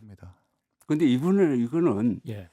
합니다. 근데 이거는 예.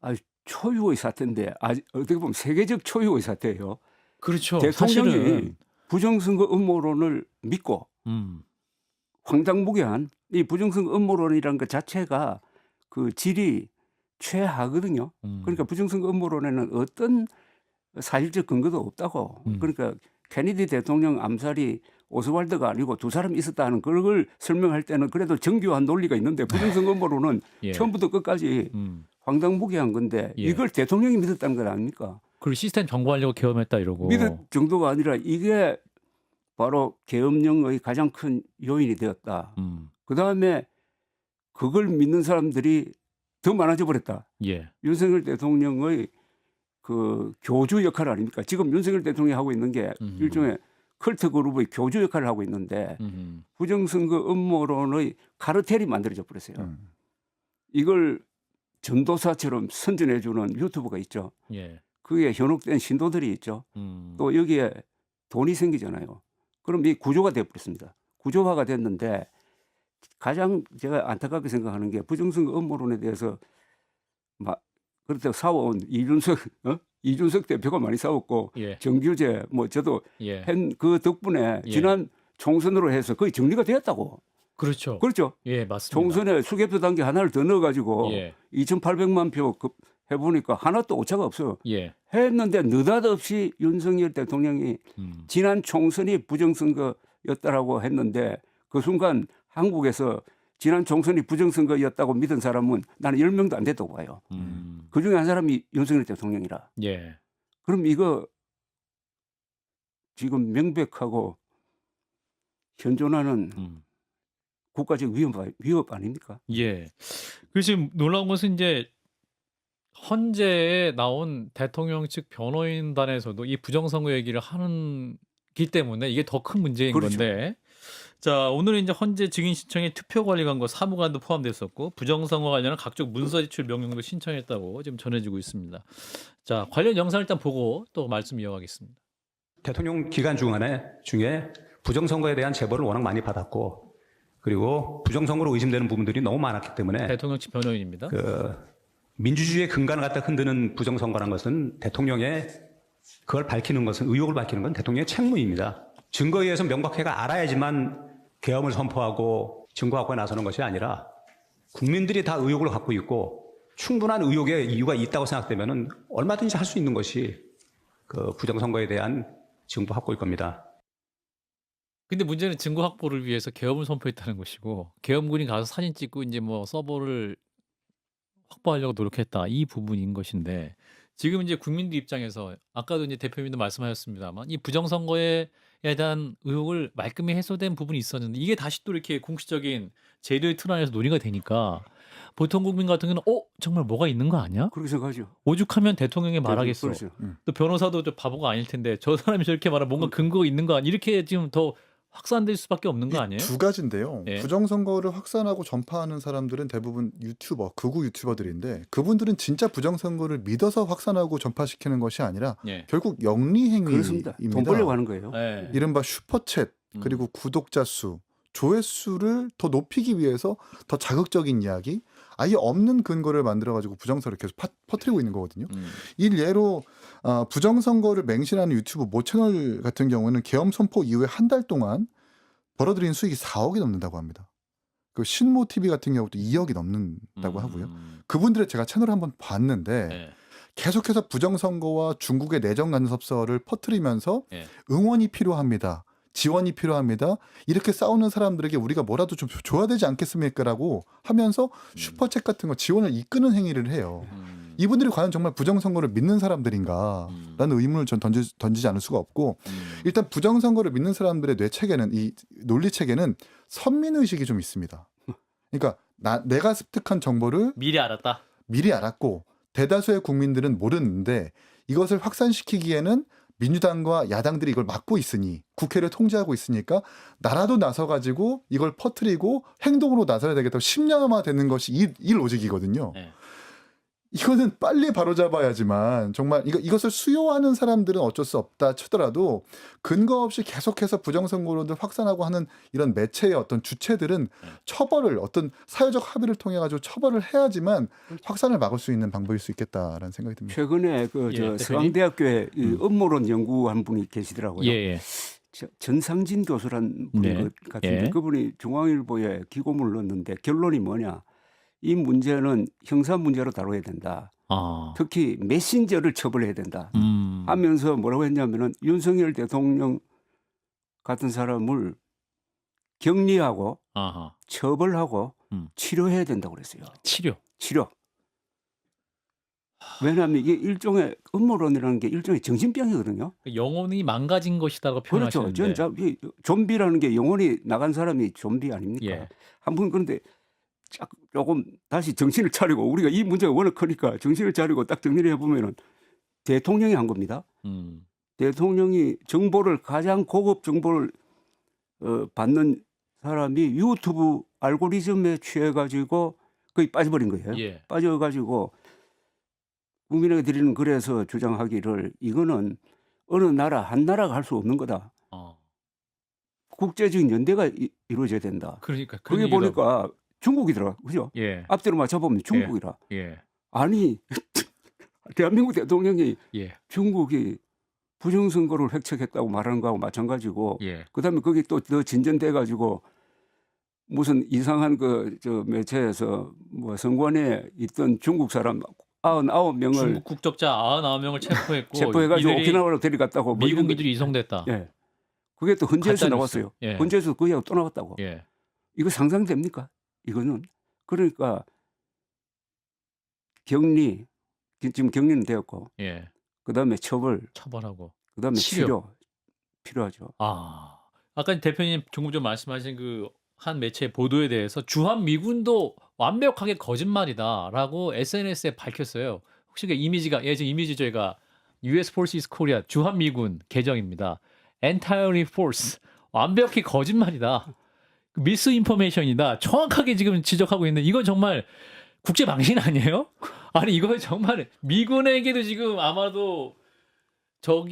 아주 초유의 사태인데 어떻게 보면 세계적 초유의 사태예요. 그렇죠. 대통령이 사실은 부정선거 음모론을 믿고 황당무계한 이 부정선거 음모론이라는 것 자체가 그 질이 최하거든요. 그러니까 부정선거 음모론에는 어떤 사실적 근거도 없다고. 그러니까 케네디 대통령 암살이 오스왈드가 아니고 두 사람이 있었다는 그걸 설명할 때는 그래도 정교한 논리가 있는데 부정선거 음모론은 예. 처음부터 끝까지 황당무계한 건데 예. 이걸 대통령이 믿었다는 건 아닙니까? 그리고 시스템 정보하려고 계엄했다 이러고. 믿을 정도가 아니라 이게 바로 계엄령의 가장 큰 요인이 되었다. 그다음에 그걸 믿는 사람들이 더 많아져 버렸다. 예. 윤석열 대통령의 그 교주 역할 아닙니까? 지금 윤석열 대통령이 하고 있는 게 일종의 컬트 그룹의 교주 역할을 하고 있는데 부정선거 음모론의 카르텔이 만들어져 버렸어요. 이걸 전도사처럼 선전해주는 유튜브가 있죠. 예. 그게 현혹된 신도들이 있죠. 또 여기에 돈이 생기잖아요. 그럼 이 구조가 되어버렸습니다. 구조화가 됐는데 가장 제가 안타깝게 생각하는 게 부정선거 음모론에 대해서 막 그렇다고 싸워온 이준석 대표가 많이 싸웠고 예. 정규제 뭐 저도 예. 한 그 덕분에 예. 지난 총선으로 해서 거의 정리가 되었다고. 그렇죠. 그렇죠. 예, 맞습니다. 총선에 수개표 단계 하나를 더 넣어가지고 예. 2,800만 표 해보니까 하나도 오차가 없어요. 예. 했는데 느닷없이 윤석열 대통령이 지난 총선이 부정선거였다라고 했는데 그 순간 한국에서 지난 총선이 부정선거였다고 믿은 사람은 나는 10명도 안 됐다고 봐요. 그중에 한 사람이 윤석열 대통령이라. 예. 그럼 이거 지금 명백하고 현존하는 국가적 위협 아닙니까? 예. 그리고 지금 놀라운 것은 이제 헌재에 나온 대통령 측 변호인단에서도 이 부정선거 얘기를 하기 때문에 이게 더 큰 문제인 그렇죠. 건데. 자, 오늘은 이제 헌재 증인 신청에 투표관리관과 사무관도 포함됐었고 부정선거 관련한 각종 문서 제출 명령도 신청했다고 지금 전해지고 있습니다. 자, 관련 영상 일단 보고 또 말씀 이어가겠습니다. 대통령 기간 중에 부정선거에 대한 제보를 워낙 많이 받았고 그리고 부정선거로 의심되는 부분들이 너무 많았기 때문에 대통령 측 변호인입니다. 민주주의의 근간을 갖다 흔드는 부정선거라는 것은 그걸 밝히는 것은 의혹을 밝히는 건 대통령의 책무입니다. 증거에 의해서 명백하게 알아야지만 계엄을 선포하고 증거 확보에 나서는 것이 아니라 국민들이 다 의혹을 갖고 있고 충분한 의혹의 이유가 있다고 생각되면은 얼마든지 할 수 있는 것이 그 부정선거에 대한 증거 확보일 겁니다. 근데 문제는 증거 확보를 위해서 계엄을 선포했다는 것이고 계엄군이 가서 사진 찍고 이제 뭐 서버를 확보하려고 노력했다 이 부분인 것인데 지금 이제 국민들 입장에서 아까도 이제 대표님도 말씀하셨습니다만 이 부정선거에 대한 의혹을 말끔히 해소된 부분이 있었는데 이게 다시 또 이렇게 공식적인 제도의 틀 안에서 논의가 되니까 보통 국민 같은 경우는 정말 뭐가 있는 거 아니야? 그렇게 생각하죠. 오죽하면 대통령이 말하겠어. 그렇죠. 또 변호사도 저 바보가 아닐 텐데 저 사람이 저렇게 말하면 뭔가 근거가 있는 거 아니야? 이렇게 지금 더 확산될 수밖에 없는 거 아니에요? 두 가지인데요. 예. 부정선거를 확산하고 전파하는 사람들은 대부분 극우 유튜버들인데 그분들은 진짜 부정선거를 믿어서 확산하고 전파시키는 것이 아니라 예. 결국 영리행위입니다. 그렇습니다. 돈 벌려고 하는 거예요. 예. 이른바 슈퍼챗 그리고 구독자 수, 조회수를 더 높이기 위해서 더 자극적인 이야기, 아예 없는 근거를 만들어가지고 부정선거를 계속 퍼뜨리고 있는 거거든요. 일례로 부정선거를 맹신하는 유튜브 모 채널 같은 경우는 계엄 선포 이후에 한 달 동안 벌어들인 수익이 4억이 넘는다고 합니다. 그 신모 TV 같은 경우도 2억이 넘는다고 하고요. 그분들의 제가 채널을 한번 봤는데 예. 계속해서 부정선거와 중국의 내정 간섭설을 퍼뜨리면서 예. 응원이 필요합니다. 지원이 필요합니다. 이렇게 싸우는 사람들에게 우리가 뭐라도 좀 줘야 되지 않겠습니까라고 하면서 슈퍼챗 같은 거 지원을 이끄는 행위를 해요. 이분들이 과연 정말 부정선거를 믿는 사람들인가라는 의문을 전 던지지 않을 수가 없고 일단 부정선거를 믿는 사람들의 뇌체계는 이 논리체계는 선민의식이 좀 있습니다. 그러니까 내가 습득한 정보를 미리 알았다. 미리 알았고 대다수의 국민들은 모르는데 이것을 확산시키기에는 민주당과 야당들이 이걸 막고 있으니 국회를 통제하고 있으니까 나라도 나서가지고 이걸 퍼뜨리고 행동으로 나서야 되겠다고 심령화되는 것이 이 로직이거든요. 네. 이거는 빨리 바로잡아야지만 정말 이것을 수요하는 사람들은 어쩔 수 없다 치더라도 근거 없이 계속해서 부정선거론을 확산하고 하는 이런 매체의 어떤 주체들은 처벌을 어떤 사회적 합의를 통해 가지고 처벌을 해야지만 확산을 막을 수 있는 방법일 수 있겠다라는 생각이 듭니다. 최근에 그 예, 저 대표님? 서강대학교에 이 음모론 연구한 분이 계시더라고요. 예, 예. 전상진 교수란 분인 네. 것 같은데 예. 그분이 중앙일보에 기고문을 넣었는데 결론이 뭐냐? 이 문제는 형사 문제로 다뤄야 된다. 아. 특히 메신저를 처벌해야 된다. 하면서 뭐라고 했냐면은 윤석열 대통령 같은 사람을 격리하고 아하. 처벌하고 치료해야 된다고 그랬어요. 치료. 치료. 왜냐하면 이게 일종의 음모론이라는 게 일종의 정신병이거든요. 영혼이 망가진 것이다라고 그렇죠. 표현하시는데. 이 좀비라는 게 영혼이 나간 사람이 좀비 아닙니까? 예. 한 분 그런데 조금 다시 정신을 차리고 우리가 이 문제가 워낙 크니까 정신을 차리고 딱 정리를 해보면은 대통령이 한 겁니다. 대통령이 정보를 가장 고급 정보를 받는 사람이 유튜브 알고리즘에 취해가지고 거의 빠져버린 거예요. 예. 빠져가지고 국민에게 드리는 글에서 주장하기를 이거는 어느 나라 한 나라가 할 수 없는 거다. 국제적인 연대가 이루어져야 된다. 그러니까 그게 보니까 중국이더라, 그죠? 예. 앞뒤로 맞춰보면 중국이라. 예. 아니 대한민국 대통령이 예. 중국이 부정선거를 획책했다고 말하는 거하고 마찬가지고 예. 그다음에 거기 또 더 진전돼 가지고 무슨 이상한 저 매체에서 뭐 선관위에 있던 중국 사람 99명을 중국 국적자 99명을 체포했고 체포해가지고 이들이 오키나와로 데려갔다고 뭐 이런 미국인들이 이송됐다. 예. 그게 또 헌재에서 가짜 나왔어요. 뉴스. 예. 헌재에서 그게 또 나왔다고. 예. 이거 상상됩니까? 이거는 그러니까 격리 지금 격리는 되었고 예. 그다음에 처벌하고 그다음에 치료 필요하죠. 아. 아까 대표님 조금 전 말씀하신 그 한 매체 보도에 대해서 주한 미군도 완벽하게 거짓말이다라고 SNS에 밝혔어요. 혹시 그 이미지가 지금 이미지 저희가 US Forces Korea 주한 미군 계정입니다. Entirely false. 완벽히 거짓말이다. 미스인포메이션이다. 정확하게 지금 지적하고 있는 이건 정말 국제 망신 아니에요? 아니 이거 정말 미군에게도 지금 아마도 저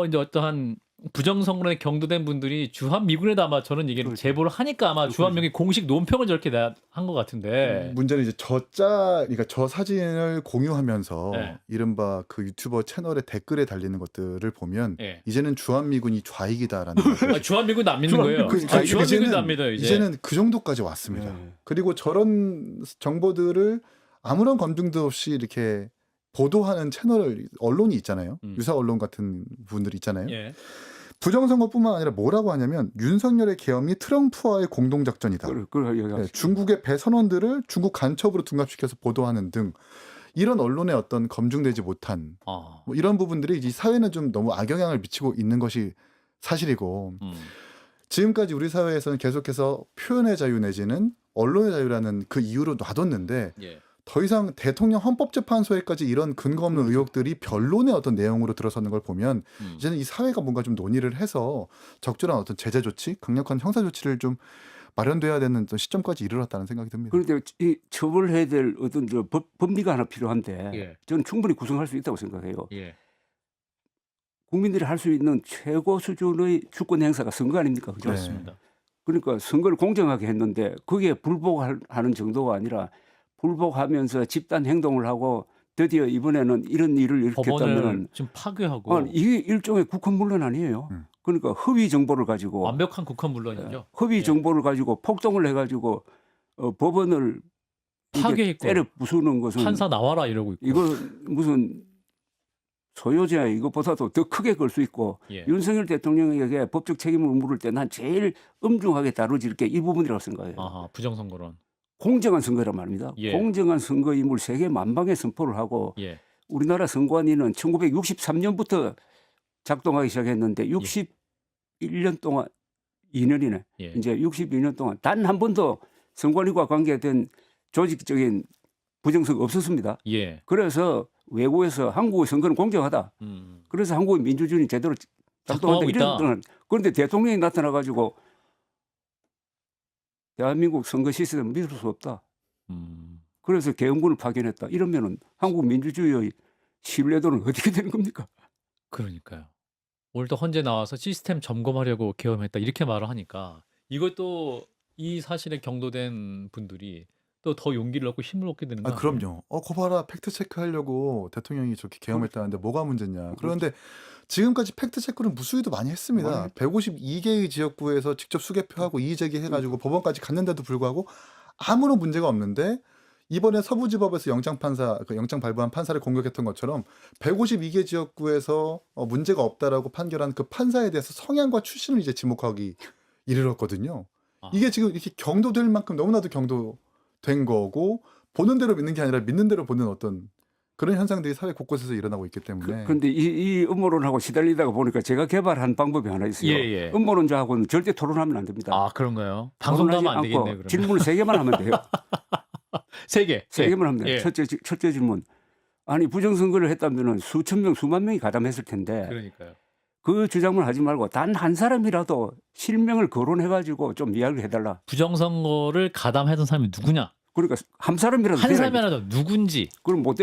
이제 어떠한 부정선거에 경도된 분들이 주한 미군에도 아마 저는 이게 그렇죠. 제보를 하니까 아마 주한 미군이 공식 논평을 저렇게 한 것 같은데. 문제는 이제 그러니까 저 사진을 공유하면서 네. 이른바 그 유튜버 채널에 댓글에 달리는 것들을 보면 예. 이제는 주한미군이 좌익이다라는 거죠. 주한 미군도 안 믿는 거예요. 주한 미군도 안 믿어요 이제. 이제는 그 정도까지 왔습니다. 네. 그리고 저런 정보들을 아무런 검증도 없이 이렇게 보도하는 언론이 있잖아요. 유사 언론 같은 분들이 있잖아요. 예. 부정선거뿐만 아니라 뭐라고 하냐면 윤석열의 계엄이 트럼프와의 공동작전이다. 네, 중국의 배선원들을 중국 간첩으로 둔갑시켜서 보도하는 등 이런 언론의 어떤 검증되지 못한 뭐 이런 부분들이 이 사회는 좀 너무 악영향을 미치고 있는 것이 사실이고 지금까지 우리 사회에서는 계속해서 표현의 자유 내지는 언론의 자유라는 그 이유로 놔뒀는데 예. 더 이상 대통령 헌법재판소에까지 이런 근거 없는 의혹들이 변론의 어떤 내용으로 들어서는 걸 보면 이제는 이 사회가 뭔가 좀 논의를 해서 적절한 어떤 제재 조치, 강력한 형사 조치를 좀 마련돼야 되는 어떤 시점까지 이르렀다는 생각이 듭니다. 그런데 이 처벌해야 될 어떤 법리가 하나 필요한데 예. 저는 충분히 구성할 수 있다고 생각해요. 예. 국민들이 할 수 있는 최고 수준의 주권 행사가 선거 아닙니까? 그죠? 그렇습니다. 그러니까 선거를 공정하게 했는데 거기에 불복하는 정도가 아니라 불복하면서 집단 행동을 하고 드디어 이번에는 이런 일을 법원을 일으켰다면 좀 파괴하고 이게 일종의 국헌문론 아니에요. 그러니까 허위 정보를 가지고 완벽한 국헌문론이죠. 허위 예. 정보를 가지고 폭동을 해가지고 법원을 파괴했고 때려 부수는 것은 판사 나와라 이러고 있고. 이거 무슨 소요제 이것보다도 더 크게 걸 수 있고 예. 윤석열 대통령에게 법적 책임을 물을 때 난 제일 엄중하게 다루질 게 이 부분이라고 생각해요. 아하, 부정선거론. 공정한 선거란 말입니다. 예. 공정한 선거임을 세계 만방에 선포를 하고 예. 우리나라 선관위는 1963년부터 작동하기 시작했는데 61년 동안 2년이네. 예. 이제 62년 동안 단 한 번도 선관위와 관계된 조직적인 부정선거 없었습니다. 예. 그래서 외국에서 한국의 선거는 공정하다. 그래서 한국의 민주주의는 제대로 작동한다. 이런 그런데 대통령이 나타나 가지고 대한민국 선거 시스템을 믿을 수 없다. 그래서 계엄군을 파견했다. 이러면은 한국 민주주의의 신뢰도는 어떻게 되는 겁니까? 그러니까요. 오늘 또 헌재 나와서 시스템 점검하려고 계엄했다 이렇게 말을 하니까 이것도 이 사실에 경도된 분들이 또 더 용기를 얻고 힘을 얻게 되는 거 아, 아니에요? 그럼요. 거 봐라. 팩트 체크하려고 대통령이 저렇게 계엄했다는데 뭐가 문제냐. 그렇죠. 그런데 지금까지 팩트 체크는 무수히도 많이 했습니다. 많이 152개의 지역구에서 직접 수개표하고 이의 제기해가지고 법원까지 갔는데도 불구하고 아무런 문제가 없는데 이번에 서부지법에서 영장 발부한 판사를 공격했던 것처럼 152개 지역구에서 문제가 없다라고 판결한 그 판사에 대해서 성향과 출신을 이제 지목하기 이르렀거든요. 아. 이게 지금 이렇게 경도될 만큼 너무나도 경도된 거고 보는 대로 믿는 게 아니라 믿는 대로 보는 어떤 그런 현상들이 사회 곳곳에서 일어나고 있기 때문에 그런데 이 음모론하고 시달리다가 보니까 제가 개발한 방법이 하나 있어요. 예, 예. 음모론자하고는 절대 토론하면 안 됩니다. 아 그런가요? 방송도 하면 안 토론하지 않고 되겠네 그러면. 질문을 3개만 하면 돼요. 세 개. 3개만 하면 돼요. 예. 첫째 질문. 아니 부정선거를 했다면 수천 명, 수만 명이 가담했을 텐데 그러니까요. 그 주장을 하지 말고 단 한 사람이라도 실명을 거론해가지고 좀 이야기를 해달라. 부정선거를 가담했던 사람이 누구냐? 그러니까 한 사람이라도 한 되라. 사람이라도 누군지. 그럼 못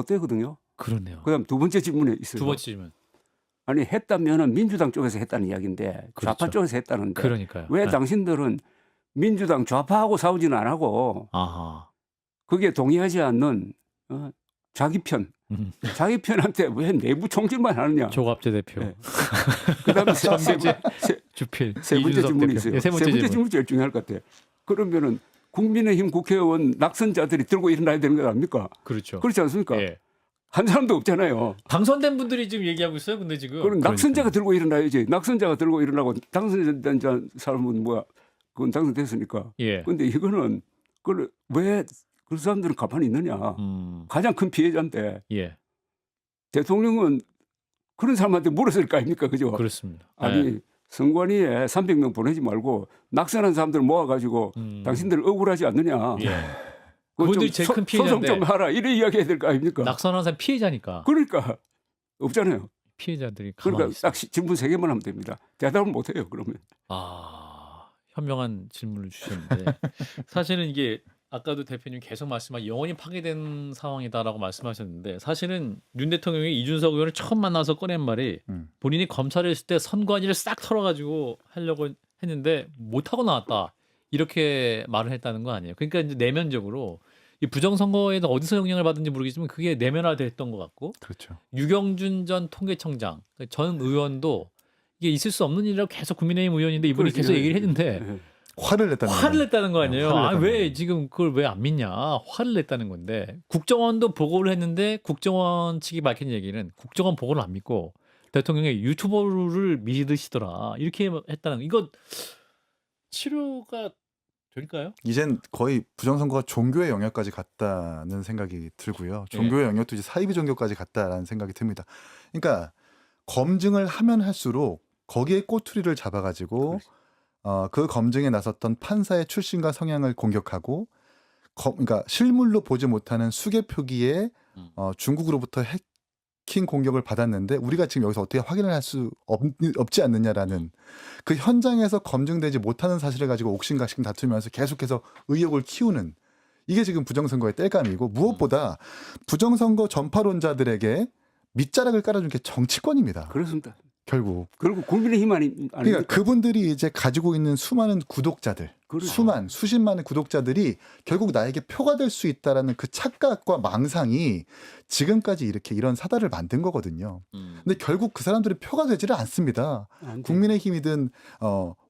되거든요. 그러네요. 그다음 두 번째 질문에 있어요. 두 번째 질문. 아니 했다면은 민주당 쪽에서 했다는 이야기인데 좌파 그렇죠. 쪽에서 했다는데 그러니까요. 왜 네. 당신들은 민주당 좌파하고 싸우지는 안 하고 아하. 그게 동의하지 않는 자기 편, 음. 자기 편한테 왜 내부 총질만 하느냐. 조갑재 대표. 네. 그다음에 주필. 세 번째 이준석 질문이 대표. 있어요. 예, 세 번째 질문. 질문 제일 중요할 것 같아요. 그러면은 국민의힘 국회의원 낙선자들이 들고 일어나야 되는 거 아닙니까? 그렇죠. 그렇지 않습니까? 예. 한 사람도 없잖아요. 당선된 분들이 지금 얘기하고 있어요. 근데 지금. 그럼 낙선자가 그러니까요. 들고 일어나야지. 낙선자가 들고 일어나고 당선된 사람은 뭐야? 그건 당선됐으니까. 예. 근데 이거는 그걸 왜 그 사람들은 가만히 있느냐? 가장 큰 피해자인데 예. 대통령은 그런 사람한테 물었을 거 아닙니까? 그죠? 그렇습니다. 아니 예. 선관위에 300명 보내지 말고 낙선한 사람들 모아가지고 당신들 억울하지 않느냐? 예. 그거 그분들이 좀 제일 큰 소송 피해자인데. 좀 하라. 이래 이야기해야 될 거 아닙니까? 낙선한 사람 피해자니까. 그러니까 없잖아요. 피해자들이 가만히 그러니까 있어요. 딱 질문 3개만 하면 됩니다. 대답을 못 해요. 그러면. 아, 현명한 질문을 주셨는데 사실은 이게 아까도 대표님 계속 영원히 파괴된 상황이다라고 말씀하셨는데 사실은 윤 대통령이 이준석 의원을 처음 만나서 꺼낸 말이 본인이 검찰에 있을 때 선관위를 싹 털어가지고 하려고 했는데 못하고 나왔다 이렇게 말을 했다는 거 아니에요. 그러니까 이제 내면적으로 이 부정선거에서 어디서 영향을 받은지 모르겠지만 그게 내면화됐던 것 같고 그렇죠. 유경준 전 통계청장 전 의원도 이게 있을 수 없는 일이라고 계속 국민의힘 의원인데 이분이 그렇지. 계속 얘기를 했는데 화를 냈다는 화를 거예요. 냈다는 거 아니에요. 화를 아, 냈다는 왜 거예요. 지금 그걸 왜 안 믿냐? 화를 냈다는 건데 국정원도 보고를 했는데 국정원 측이 밝힌 얘기는 국정원 보고를 안 믿고 대통령의 유튜버를 믿으시더라 이렇게 했다는 거. 이거 치료가 될까요? 이젠 거의 부정선거가 종교의 영역까지 갔다는 생각이 들고요. 종교의 영역도 이제 사이비 종교까지 갔다라는 생각이 듭니다. 그러니까 검증을 하면 할수록 거기에 꼬투리를 잡아가지고 그 검증에 나섰던 판사의 출신과 성향을 공격하고 그러니까 실물로 보지 못하는 수개 표기에 중국으로부터 해킹 공격을 받았는데 우리가 지금 여기서 어떻게 확인을 할 수 없지 않느냐라는 그 현장에서 검증되지 못하는 사실을 가지고 옥신각신 다투면서 계속해서 의혹을 키우는 이게 지금 부정선거의 땔감이고 무엇보다 부정선거 전파론자들에게 밑자락을 깔아준 게 정치권입니다. 그렇습니다. 결국. 그리고 국민의힘 아닙니까? 그러니까 그분들이 이제 가지고 있는 수많은 구독자들, 그렇죠. 수십만의 구독자들이 결국 나에게 표가 될 수 있다라는 그 착각과 망상이 지금까지 이렇게 이런 사달을 만든 거거든요. 근데 결국 그 사람들이 표가 되지를 않습니다. 국민의힘이든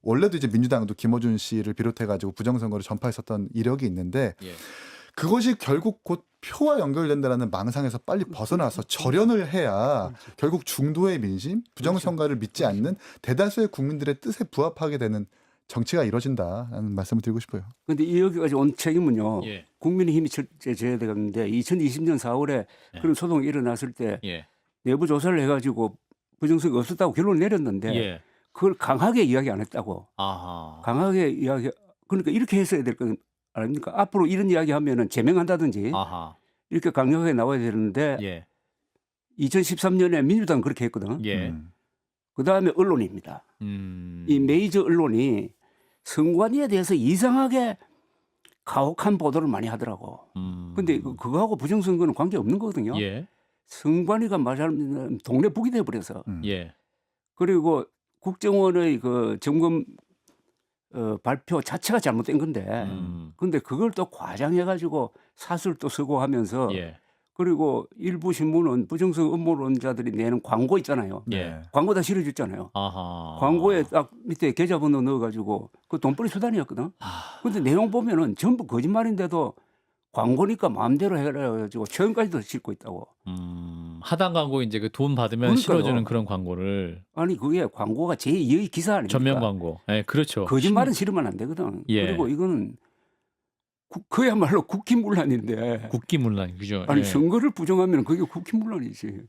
원래도 이제 민주당도 김어준 씨를 비롯해가지고 부정선거를 전파했었던 이력이 있는데 그것이 결국 곧 표와 연결된다라는 망상에서 빨리 벗어나서 절연을 해야 결국 중도의 민심, 부정선거를 믿지 않는 대다수의 국민들의 뜻에 부합하게 되는 정치가 이루어진다라는 말씀을 드리고 싶어요. 그런데 여기까지 온 책임은요. 예. 국민의힘이 져야 되겠는데 2020년 4월에 그런 소동이 일어났을 때 내부 조사를 해가지고 부정선거 없었다고 결론을 내렸는데 그걸 강하게 이야기 안 했다고. 아하. 강하게 이야기. 그러니까 이렇게 했어야 될 건 아닙니까? 앞으로 이런 이야기하면은 제명한다든지 아하. 이렇게 강력하게 나와야 되는데 2013년에 민주당 그렇게 했거든. 그 다음에 언론입니다. 이 메이저 언론이 선관위에 대해서 이상하게 가혹한 보도를 많이 하더라고. 근데 그거하고 부정선거는 관계 없는 거거든요. 예. 선관위가 말하자면 동네 북이 돼 버려서. 예. 그리고 국정원의 그 점검 발표 자체가 잘못된 건데. 근데 그걸 또 과장해 가지고 사설 또 서고하면서 예. 그리고 일부 신문은 부정선거 음모론자들이 내는 광고 있잖아요. 예. 광고 다 실어줬잖아요. 아하. 광고에 딱 밑에 계좌번호 넣어가지고 그 돈벌이 수단이었거든. 근데 내용 보면은 전부 거짓말인데도 광고니까 마음대로 해가지고 처형까지도 싣고 있다고. 하단 광고 이제 그 돈 받으면 그러니까요. 실어주는 그런 광고를 아니 그게 광고가 제2의 기사 아닙니까? 전면 광고. 예, 그렇죠. 거짓말은 실으면 안 되거든. 예. 그리고 이거는 그야말로 국기문란인데. 국기문란 그죠. 아니 예. 선거를 부정하면 그게 국기문란이지.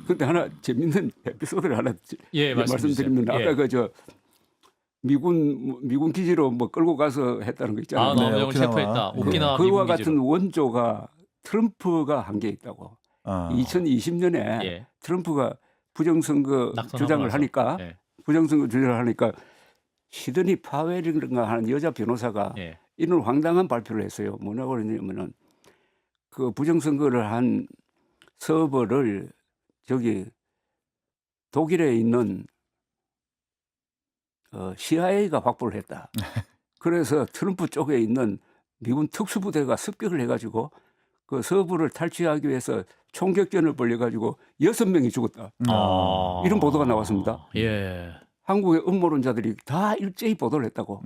근데 하나 재밌는 에피소드를 하나 예, 말씀드리면 예. 아까 그 저 미군 기지로 뭐 끌고 가서 했다는 거 있잖아요. 아, 네, 너무 오키나와. 체포했다. 네. 오키나와 그와 미군 같은 기지로. 원조가 트럼프가 한 게 있다고. 아. 2020년에 예. 트럼프가 부정선거 낙선하고 주장을 나서. 하니까 예. 부정선거 주장을 하니까 시드니 파웰인가 하는 여자 변호사가 예. 이런 황당한 발표를 했어요. 뭐라고 그러냐면은 그 부정선거를 한 서버를 저기 독일에 있는 CIA가 확보를 했다. 그래서 트럼프 쪽에 있는 미군 특수부대가 습격을 해가지고 그 서버를 탈취하기 위해서 총격전을 벌여가지고 6명이 죽었다. 아. 이런 보도가 나왔습니다. 예. 한국의 음모론자들이 다 일제히 보도를 했다고.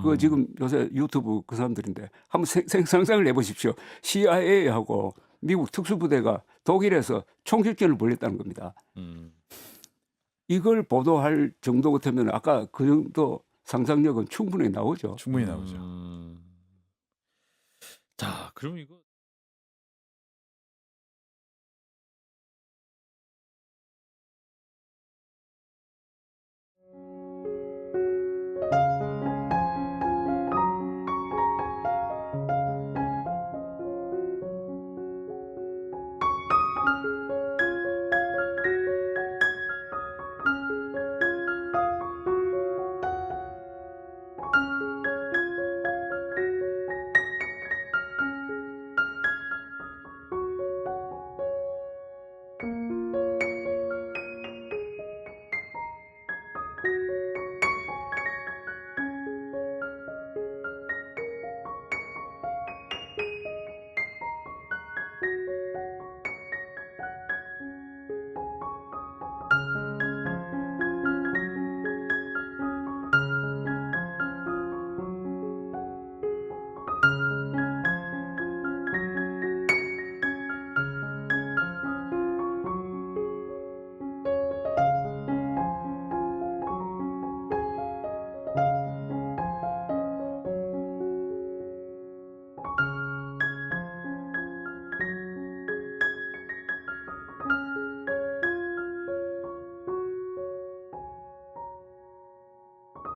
그거 지금 요새 유튜브 그 사람들인데 한번 상상을 해보십시오. CIA하고 미국 특수부대가 독일에서 총격전을 벌였다는 겁니다. 이걸 보도할 정도 같으면 아까 그 정도 상상력은 충분히 나오죠. 충분히 나오죠. 자, 그럼 이거